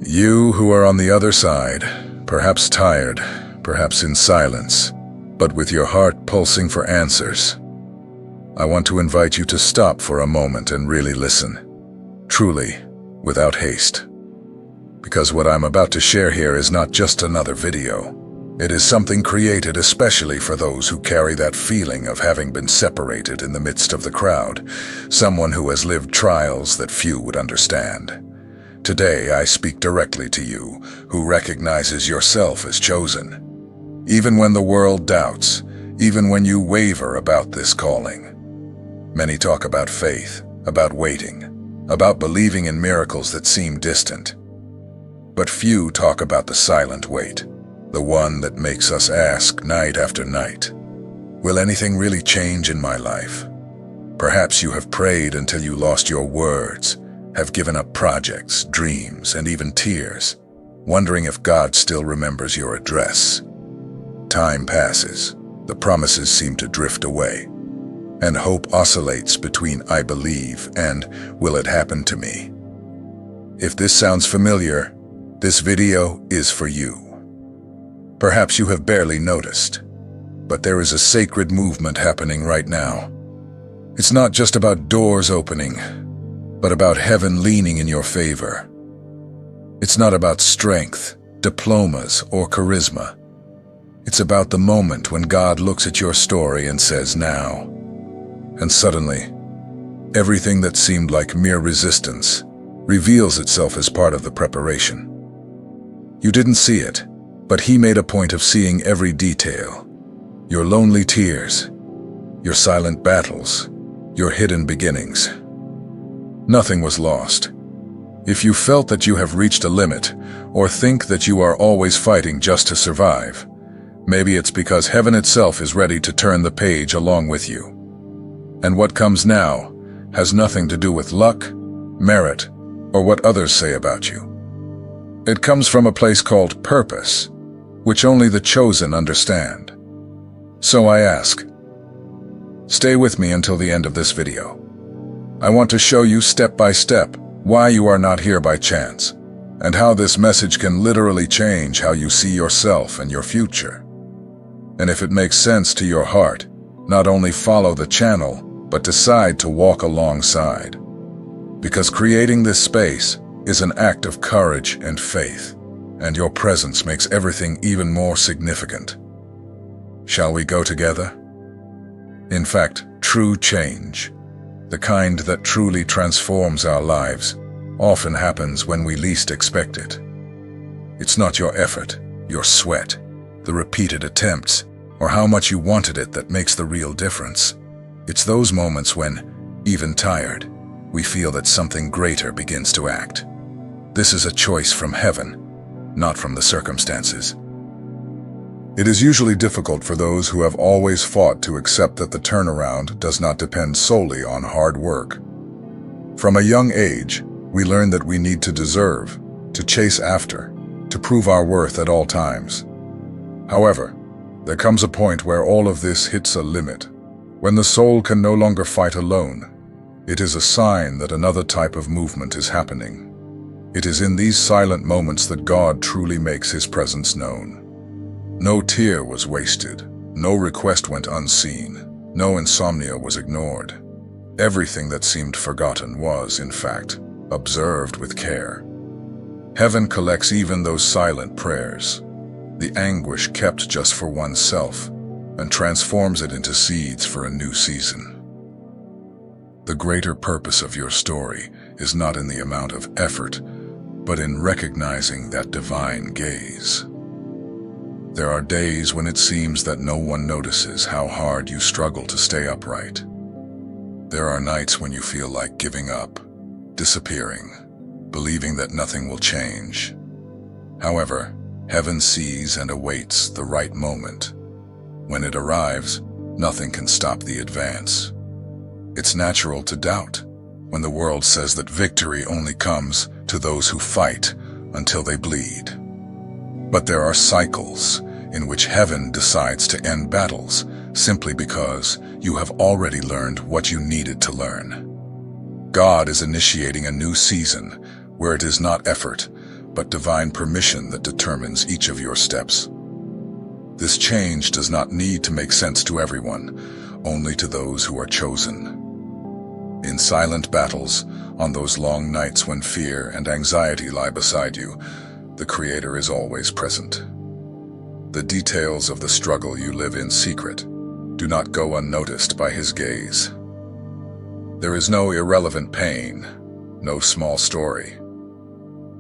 You who are on the other side, perhaps tired, perhaps in silence, but with your heart pulsing for answers. I want to invite you to stop for a moment and really listen. Truly, without haste. Because what I'm about to share here is not just another video. It is something created especially for those who carry that feeling of having been separated in the midst of the crowd, someone who has lived trials that few would understand. Today I speak directly to you, who recognizes yourself as chosen. Even when the world doubts, even when you waver about this calling. Many talk about faith, about waiting, about believing in miracles that seem distant. But few talk about the silent wait, the one that makes us ask night after night, will anything really change in my life? Perhaps you have prayed until you lost your words, have given up projects, dreams, and even tears, wondering if God still remembers your address. Time passes, the promises seem to drift away, and hope oscillates between I believe and will it happen to me? If this sounds familiar, this video is for you. Perhaps you have barely noticed, but there is a sacred movement happening right now. It's not just about doors opening, but about heaven leaning in your favor. It's not about strength, diplomas, or charisma. It's about the moment when God looks at your story and says, now. And suddenly, everything that seemed like mere resistance reveals itself as part of the preparation. You didn't see it, but He made a point of seeing every detail. Your lonely tears, your silent battles, your hidden beginnings. Nothing was lost. If you felt that you have reached a limit, or think that you are always fighting just to survive, maybe it's because heaven itself is ready to turn the page along with you. And what comes now has nothing to do with luck, merit, or what others say about you. It comes from a place called purpose, which only the chosen understand. So I ask, stay with me until the end of this video. I want to show you step by step why you are not here by chance, and how this message can literally change how you see yourself and your future. And if it makes sense to your heart, not only follow the channel, but decide to walk alongside. Because creating this space is an act of courage and faith, and your presence makes everything even more significant. Shall we go together? In fact, true change, the kind that truly transforms our lives, often happens when we least expect it. It's not your effort, your sweat, the repeated attempts, or how much you wanted it that makes the real difference. It's those moments when, even tired, we feel that something greater begins to act. This is a choice from heaven, not from the circumstances. It is usually difficult for those who have always fought to accept that the turnaround does not depend solely on hard work. From a young age, we learn that we need to deserve, to chase after, to prove our worth at all times. However, there comes a point where all of this hits a limit, when the soul can no longer fight alone. It is a sign that another type of movement is happening. It is in these silent moments that God truly makes His presence known. No tear was wasted, no request went unseen, no insomnia was ignored. Everything that seemed forgotten was, in fact, observed with care. Heaven collects even those silent prayers, the anguish kept just for oneself, and transforms it into seeds for a new season. The greater purpose of your story is not in the amount of effort, but in recognizing that divine gaze. There are days when it seems that no one notices how hard you struggle to stay upright. There are nights when you feel like giving up, disappearing, believing that nothing will change. However, heaven sees and awaits the right moment. When it arrives, nothing can stop the advance. It's natural to doubt when the world says that victory only comes to those who fight until they bleed. But there are cycles in which heaven decides to end battles simply because you have already learned what you needed to learn. God is initiating a new season where it is not effort, but divine permission that determines each of your steps. This change does not need to make sense to everyone, only to those who are chosen. In silent battles, on those long nights when fear and anxiety lie beside you, the Creator is always present. The details of the struggle you live in secret do not go unnoticed by His gaze. There is no irrelevant pain, no small story.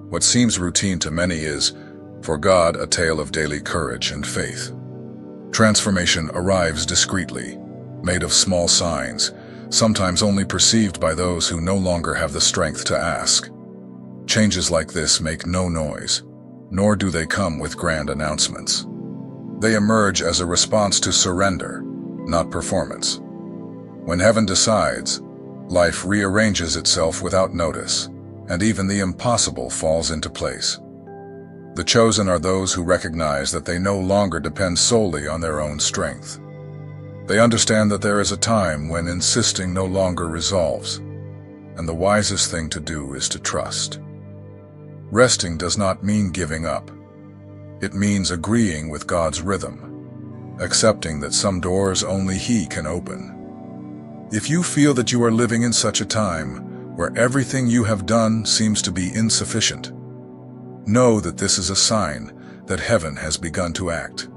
What seems routine to many is, for God, a tale of daily courage and faith. Transformation arrives discreetly, made of small signs, sometimes only perceived by those who no longer have the strength to ask. Changes like this make no noise, nor do they come with grand announcements. They emerge as a response to surrender, not performance. When heaven decides, life rearranges itself without notice, and even the impossible falls into place. The chosen are those who recognize that they no longer depend solely on their own strength. They understand that there is a time when insisting no longer resolves, and the wisest thing to do is to trust. Resting does not mean giving up. It means agreeing with God's rhythm, accepting that some doors only He can open. If you feel that you are living in such a time where everything you have done seems to be insufficient, know that this is a sign that heaven has begun to act.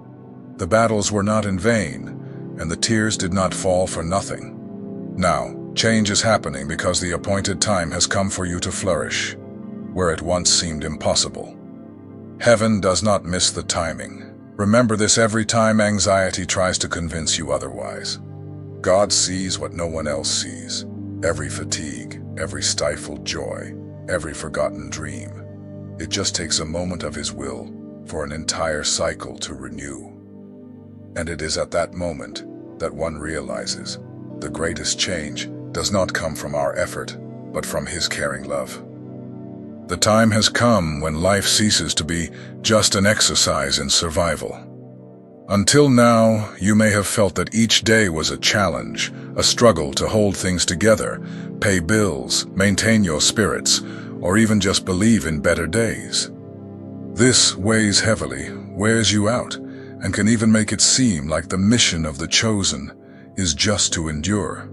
The battles were not in vain, and the tears did not fall for nothing. Now, change is happening because the appointed time has come for you to flourish, where it once seemed impossible. Heaven does not miss the timing. Remember this every time anxiety tries to convince you otherwise. God sees what no one else sees. Every fatigue, every stifled joy, every forgotten dream. It just takes a moment of His will for an entire cycle to renew. And it is at that moment that one realizes the greatest change does not come from our effort, but from His caring love. The time has come when life ceases to be just an exercise in survival. Until now, you may have felt that each day was a challenge, a struggle to hold things together, pay bills, maintain your spirits, or even just believe in better days. This weighs heavily, wears you out, and can even make it seem like the mission of the chosen is just to endure.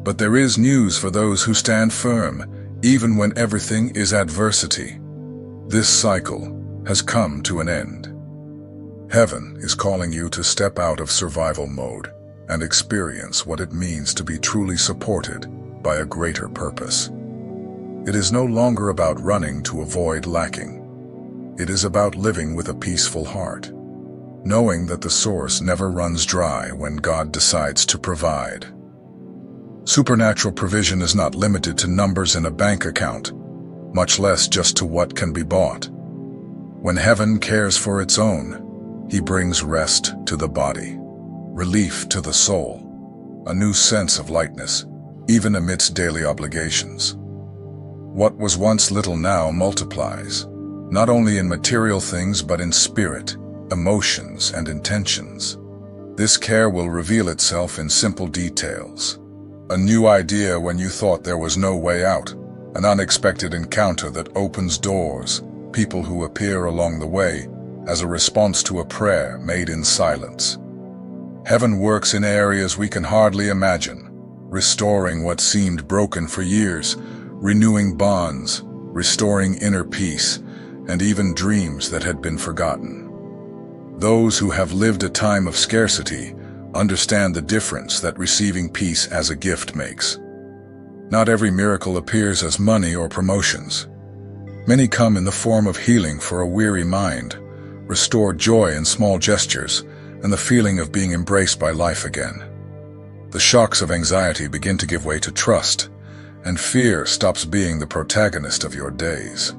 But there is news for those who stand firm, even when everything is adversity. This cycle has come to an end. Heaven is calling you to step out of survival mode and experience what it means to be truly supported by a greater purpose. It is no longer about running to avoid lacking. It is about living with a peaceful heart, knowing that the source never runs dry when God decides to provide. Supernatural provision is not limited to numbers in a bank account, much less just to what can be bought. When heaven cares for its own, He brings rest to the body, relief to the soul, a new sense of lightness, even amidst daily obligations. What was once little now multiplies, not only in material things but in spirit, emotions, and intentions. This care will reveal itself in simple details. A new idea when you thought there was no way out, an unexpected encounter that opens doors, people who appear along the way as a response to a prayer made in silence. Heaven works in areas we can hardly imagine, restoring what seemed broken for years, renewing bonds, restoring inner peace, and even dreams that had been forgotten. Those who have lived a time of scarcity understand the difference that receiving peace as a gift makes. Not every miracle appears as money or promotions. Many come in the form of healing for a weary mind, restored joy in small gestures, and the feeling of being embraced by life again. The shocks of anxiety begin to give way to trust, and fear stops being the protagonist of your days.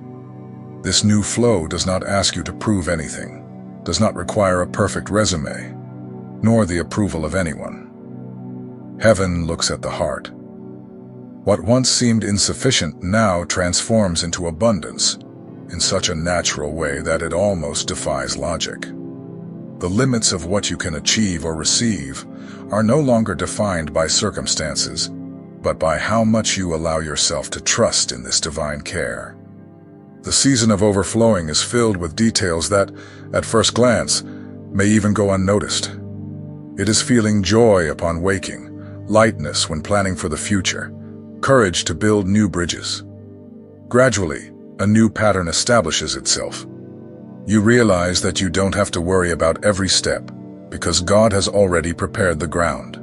This new flow does not ask you to prove anything, does not require a perfect resume, nor the approval of anyone. Heaven looks at the heart. What once seemed insufficient now transforms into abundance in such a natural way that it almost defies logic. The limits of what you can achieve or receive are no longer defined by circumstances, but by how much you allow yourself to trust in this divine care. The season of overflowing is filled with details that, at first glance, may even go unnoticed. It is feeling joy upon waking, lightness when planning for the future, courage to build new bridges. Gradually, a new pattern establishes itself. You realize that you don't have to worry about every step, because God has already prepared the ground.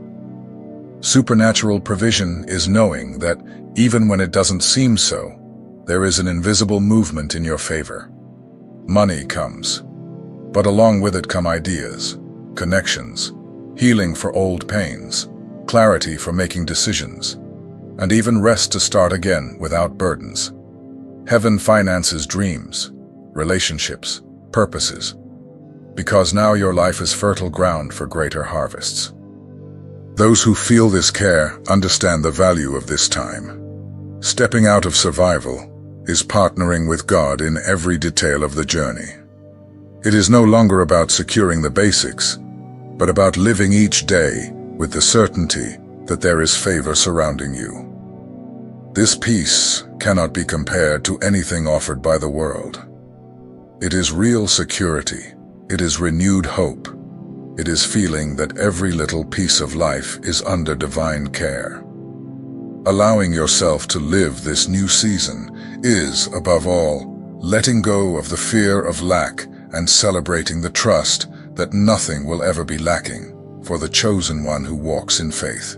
Supernatural provision is knowing that, even when it doesn't seem so, there is an invisible movement in your favor. Money comes, but along with it come ideas, connections, healing for old pains, clarity for making decisions, and even rest to start again without burdens. Heaven finances dreams, relationships, purposes, because now your life is fertile ground for greater harvests. Those who feel this care understand the value of this time. Stepping out of survival is partnering with God in every detail of the journey. It is no longer about securing the basics, but about living each day with the certainty that there is favor surrounding you. This peace cannot be compared to anything offered by the world. It is real security. It is renewed hope. It is feeling that every little piece of life is under divine care. Allowing yourself to live this new season is, above all, letting go of the fear of lack and celebrating the trust that nothing will ever be lacking for the chosen one who walks in faith.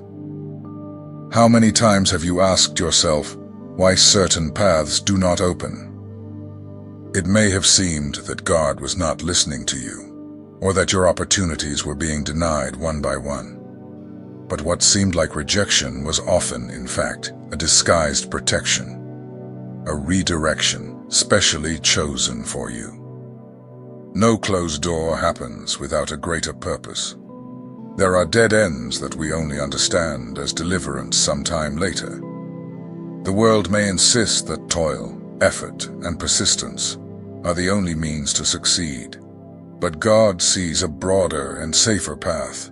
How many times have you asked yourself why certain paths do not open? It may have seemed that God was not listening to you, or that your opportunities were being denied one by one. But what seemed like rejection was often, in fact, a disguised protection, a redirection specially chosen for you. No closed door happens without a greater purpose. There are dead ends that we only understand as deliverance sometime later. The world may insist that toil, effort, and persistence are the only means to succeed, but God sees a broader and safer path,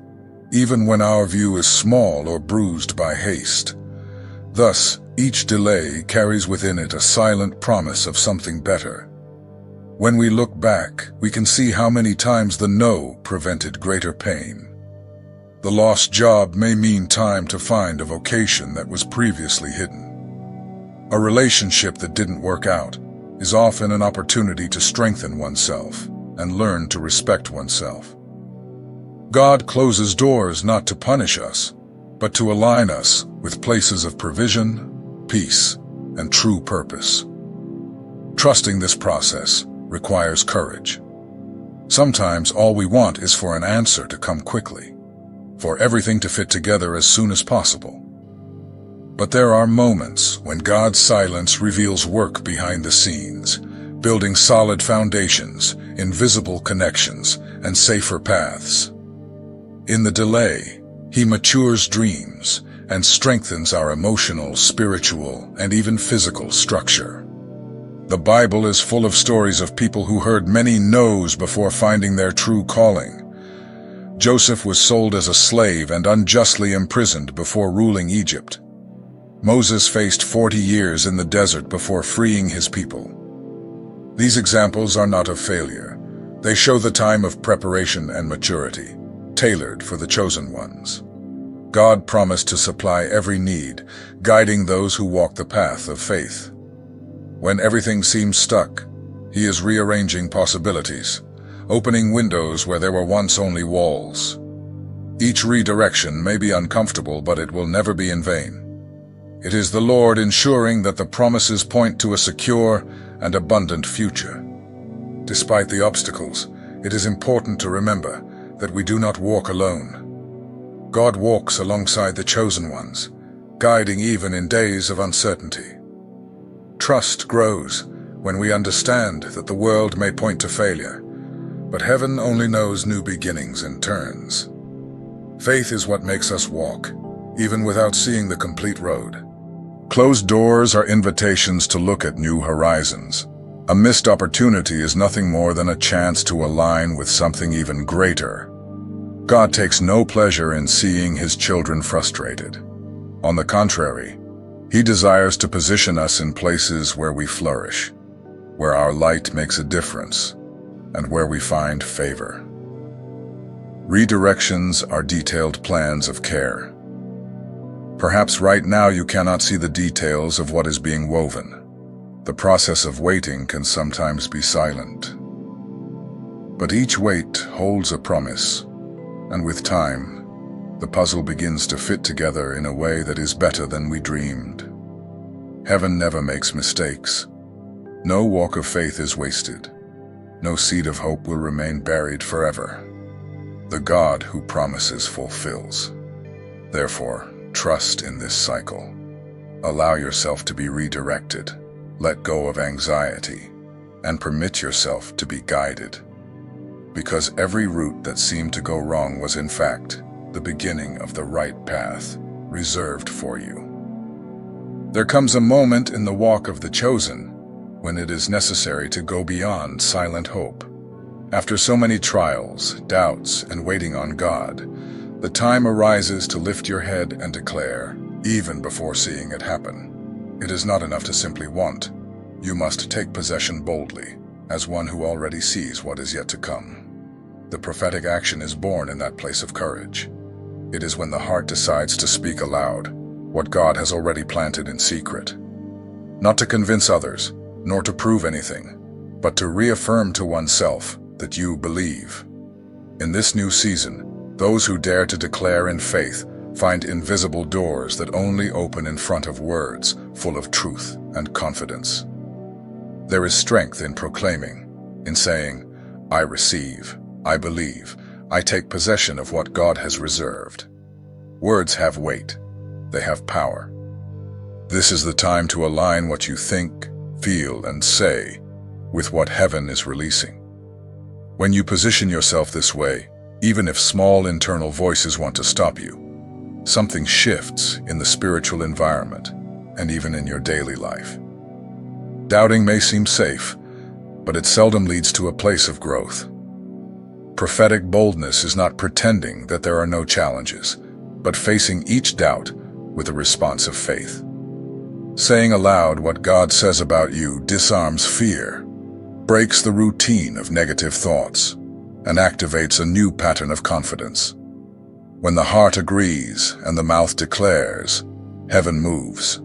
even when our view is small or bruised by haste. Thus, each delay carries within it a silent promise of something better. When we look back, we can see how many times the no prevented greater pain. The lost job may mean time to find a vocation that was previously hidden. A relationship that didn't work out is often an opportunity to strengthen oneself and learn to respect oneself. God closes doors not to punish us, but to align us with places of provision, peace, and true purpose. Trusting this process requires courage. Sometimes all we want is for an answer to come quickly, for everything to fit together as soon as possible. But there are moments when God's silence reveals work behind the scenes, building solid foundations, invisible connections, and safer paths. In the delay, He matures dreams and strengthens our emotional, spiritual, and even physical structure. The Bible is full of stories of people who heard many no's before finding their true calling. Joseph was sold as a slave and unjustly imprisoned before ruling Egypt. Moses faced 40 years in the desert before freeing his people. These examples are not of failure. They show the time of preparation and maturity, tailored for the chosen ones. God promised to supply every need, guiding those who walk the path of faith. When everything seems stuck, He is rearranging possibilities, opening windows where there were once only walls. Each redirection may be uncomfortable, but it will never be in vain. It is the Lord ensuring that the promises point to a secure and abundant future. Despite the obstacles, it is important to remember that we do not walk alone. God walks alongside the chosen ones, guiding even in days of uncertainty. Trust grows when we understand that the world may point to failure, but heaven only knows new beginnings and turns. Faith is what makes us walk, even without seeing the complete road. Closed doors are invitations to look at new horizons. A missed opportunity is nothing more than a chance to align with something even greater. God takes no pleasure in seeing His children frustrated. On the contrary, He desires to position us in places where we flourish, where our light makes a difference, and where we find favor. Redirections are detailed plans of care. Perhaps right now you cannot see the details of what is being woven. The process of waiting can sometimes be silent. But each wait holds a promise, and with time, the puzzle begins to fit together in a way that is better than we dreamed. Heaven never makes mistakes. No walk of faith is wasted. No seed of hope will remain buried forever. The God who promises fulfills. Therefore, trust in this cycle. Allow yourself to be redirected. Let go of anxiety, and permit yourself to be guided. Because every route that seemed to go wrong was in fact the beginning of the right path reserved for you. There comes a moment in the walk of the chosen when it is necessary to go beyond silent hope. After so many trials, doubts, and waiting on God, the time arises to lift your head and declare, even before seeing it happen. It is not enough to simply want. You must take possession boldly, as one who already sees what is yet to come. The prophetic action is born in that place of courage. It is when the heart decides to speak aloud what God has already planted in secret. Not to convince others, nor to prove anything, but to reaffirm to oneself that you believe. In this new season, those who dare to declare in faith find invisible doors that only open in front of words full of truth and confidence. There is strength in proclaiming, in saying, I receive, I believe, I take possession of what God has reserved. Words have weight. They have power. This is the time to align what you think, feel, and say with what heaven is releasing. When you position yourself this way, even if small internal voices want to stop you, something shifts in the spiritual environment and even in your daily life. Doubting may seem safe, but it seldom leads to a place of growth. Prophetic boldness is not pretending that there are no challenges, but facing each doubt with a response of faith. Saying aloud what God says about you disarms fear, breaks the routine of negative thoughts, and activates a new pattern of confidence. When the heart agrees and the mouth declares, heaven moves.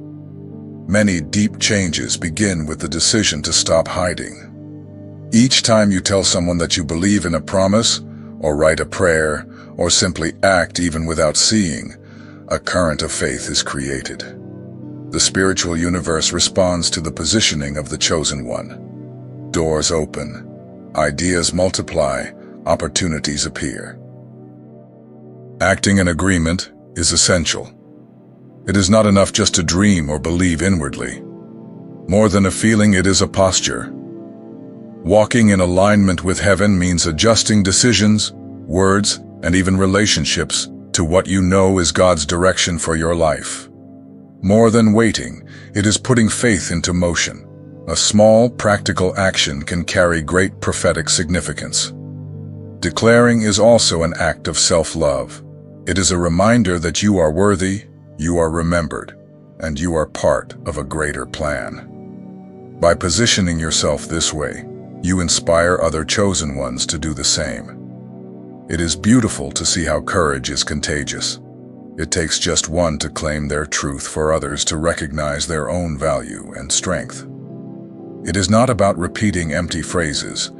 Many deep changes begin with the decision to stop hiding. Each time you tell someone that you believe in a promise, or write a prayer, or simply act even without seeing, a current of faith is created. The spiritual universe responds to the positioning of the chosen one. Doors open, ideas multiply, opportunities appear. Acting in agreement is essential. It is not enough just to dream or believe inwardly. More than a feeling, it is a posture. Walking in alignment with heaven means adjusting decisions, words, and even relationships to what you know is God's direction for your life. More than waiting, it is putting faith into motion. A small, practical action can carry great prophetic significance. Declaring is also an act of self-love. It is a reminder that you are worthy, you are remembered, and you are part of a greater plan. By positioning yourself this way, you inspire other chosen ones to do the same. It is beautiful to see how courage is contagious. It takes just one to claim their truth for others to recognize their own value and strength. It is not about repeating empty phrases,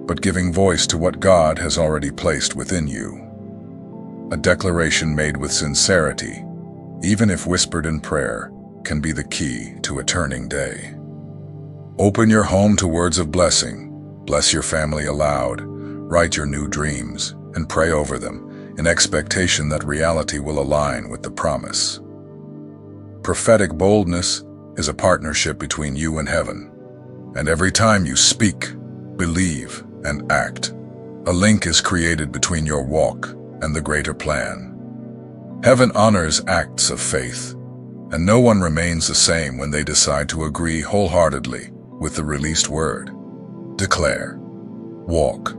but giving voice to what God has already placed within you. A declaration made with sincerity, even if whispered in prayer, can be the key to a turning day. Open your home to words of blessing. Bless your family aloud, write your new dreams, and pray over them in expectation that reality will align with the promise. Prophetic boldness is a partnership between you and heaven, and every time you speak, believe, and act, a link is created between your walk and the greater plan. Heaven honors acts of faith, and no one remains the same when they decide to agree wholeheartedly with the released word. Declare. Walk.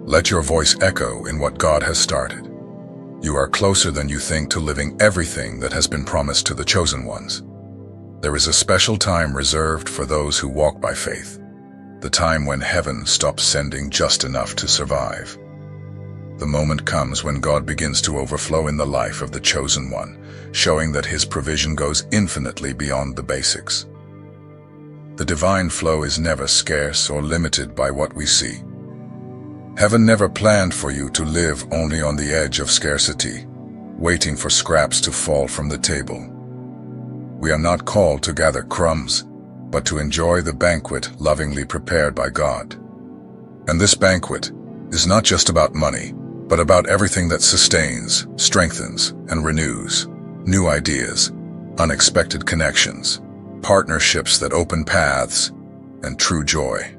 Let your voice echo in what God has started. You are closer than you think to living everything that has been promised to the chosen ones. There is a special time reserved for those who walk by faith. the time when heaven stops sending just enough to survive. The moment comes when God begins to overflow in the life of the chosen one, showing that his provision goes infinitely beyond the basics. The divine flow is never scarce or limited by what we see. Heaven never planned for you to live only on the edge of scarcity, waiting for scraps to fall from the table. We are not called to gather crumbs, but to enjoy the banquet lovingly prepared by God. And this banquet is not just about money, but about everything that sustains, strengthens, and renews. New ideas, unexpected connections, partnerships that open paths, and true joy.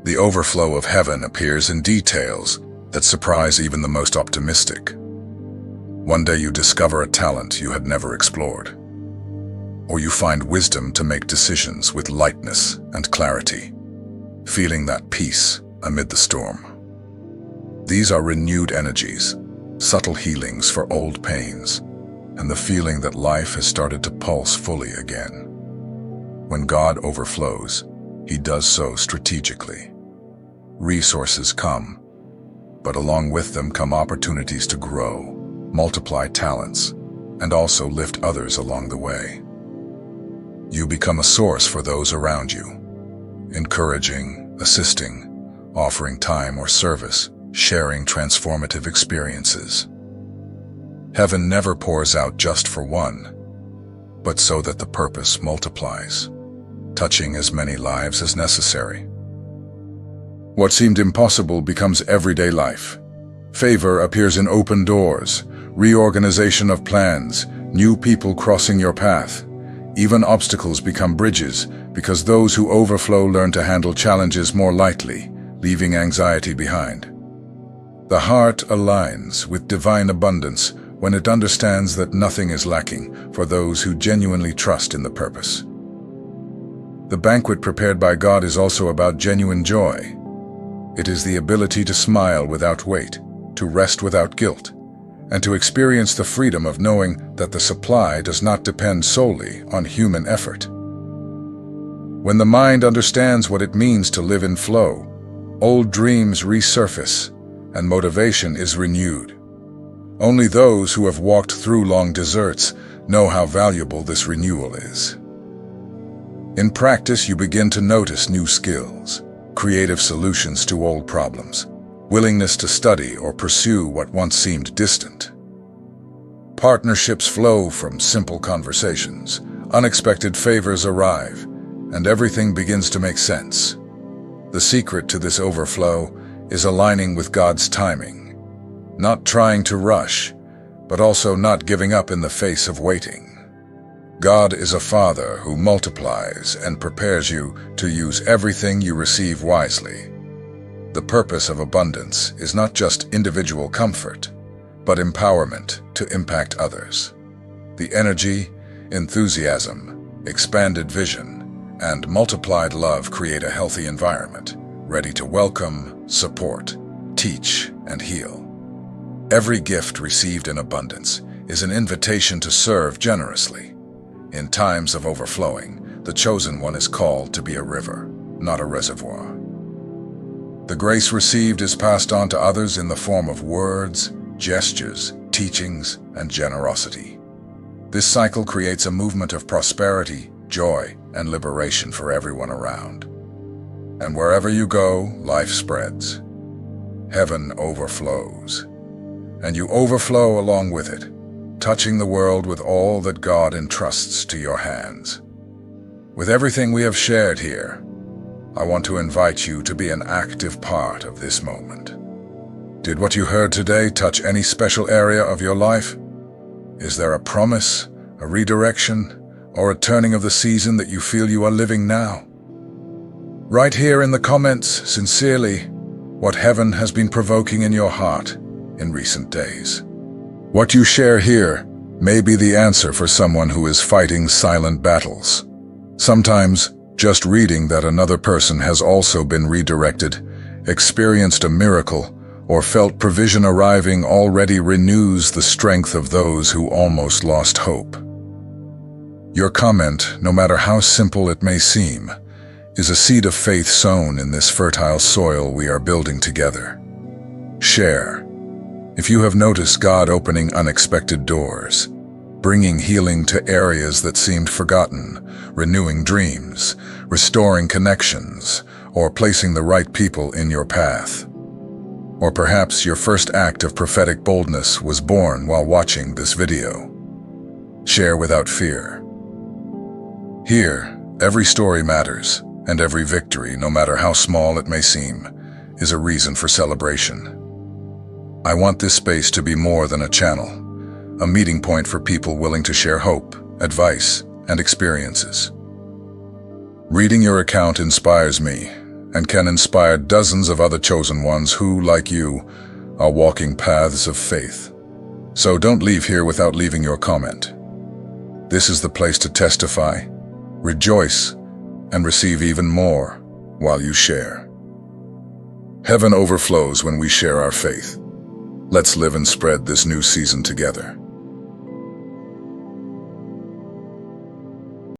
The overflow of heaven appears in details that surprise even the most optimistic. One day you discover a talent you had never explored, or you find wisdom to make decisions with lightness and clarity, feeling that peace amid the storm. These are renewed energies, subtle healings for old pains, and the feeling that life has started to pulse fully again. When God overflows, he does so strategically. Resources come, but along with them come opportunities to grow, multiply talents, and also lift others along the way. You become a source for those around you, encouraging, assisting, offering time or service, sharing transformative experiences. Heaven never pours out just for one, but so that the purpose multiplies, touching as many lives as necessary. What seemed impossible becomes everyday life. Favor appears in open doors, reorganization of plans, new people crossing your path. Even obstacles become bridges because those who overflow learn to handle challenges more lightly, leaving anxiety behind. The heart aligns with divine abundance when it understands that nothing is lacking for those who genuinely trust in the purpose. The banquet prepared by God is also about genuine joy. It is the ability to smile without weight, to rest without guilt, and to experience the freedom of knowing that the supply does not depend solely on human effort. When the mind understands what it means to live in flow, old dreams resurface and motivation is renewed. Only those who have walked through long deserts know how valuable this renewal is. In practice, you begin to notice new skills, creative solutions to old problems, willingness to study or pursue what once seemed distant. Partnerships flow from simple conversations, unexpected favors arrive, and everything begins to make sense. The secret to this overflow is aligning with God's timing, not trying to rush, but also not giving up in the face of waiting. God is a Father who multiplies and prepares you to use everything you receive wisely. The purpose of abundance is not just individual comfort, but empowerment to impact others. The energy, enthusiasm, expanded vision, and multiplied love create a healthy environment, ready to welcome, support, teach, and heal. Every gift received in abundance is an invitation to serve generously. In times of overflowing, the chosen one is called to be a river, not a reservoir. The grace received is passed on to others in the form of words, gestures, teachings, and generosity. This cycle creates a movement of prosperity, joy, and liberation for everyone around. And wherever you go, life spreads. Heaven overflows, and you overflow along with it, touching the world with all that God entrusts to your hands. With everything we have shared here, I want to invite you to be an active part of this moment. Did what you heard today touch any special area of your life? Is there a promise, a redirection, or a turning of the season that you feel you are living now? Write here in the comments, sincerely, what heaven has been provoking in your heart in recent days. What you share here may be the answer for someone who is fighting silent battles. Sometimes, just reading that another person has also been redirected, experienced a miracle, or felt provision arriving already renews the strength of those who almost lost hope. Your comment, no matter how simple it may seem, is a seed of faith sown in this fertile soil we are building together. Share. If you have noticed God opening unexpected doors, bringing healing to areas that seemed forgotten, renewing dreams, restoring connections, or placing the right people in your path. Or perhaps your first act of prophetic boldness was born while watching this video. Share without fear. Here, every story matters, and every victory, no matter how small it may seem, is a reason for celebration. I want this space to be more than a channel, a meeting point for people willing to share hope, advice, and experiences. Reading your account inspires me, and can inspire dozens of other chosen ones who, like you, are walking paths of faith. So don't leave here without leaving your comment. This is the place to testify, rejoice, and receive even more while you share. Heaven overflows when we share our faith. Let's live and spread this new season together.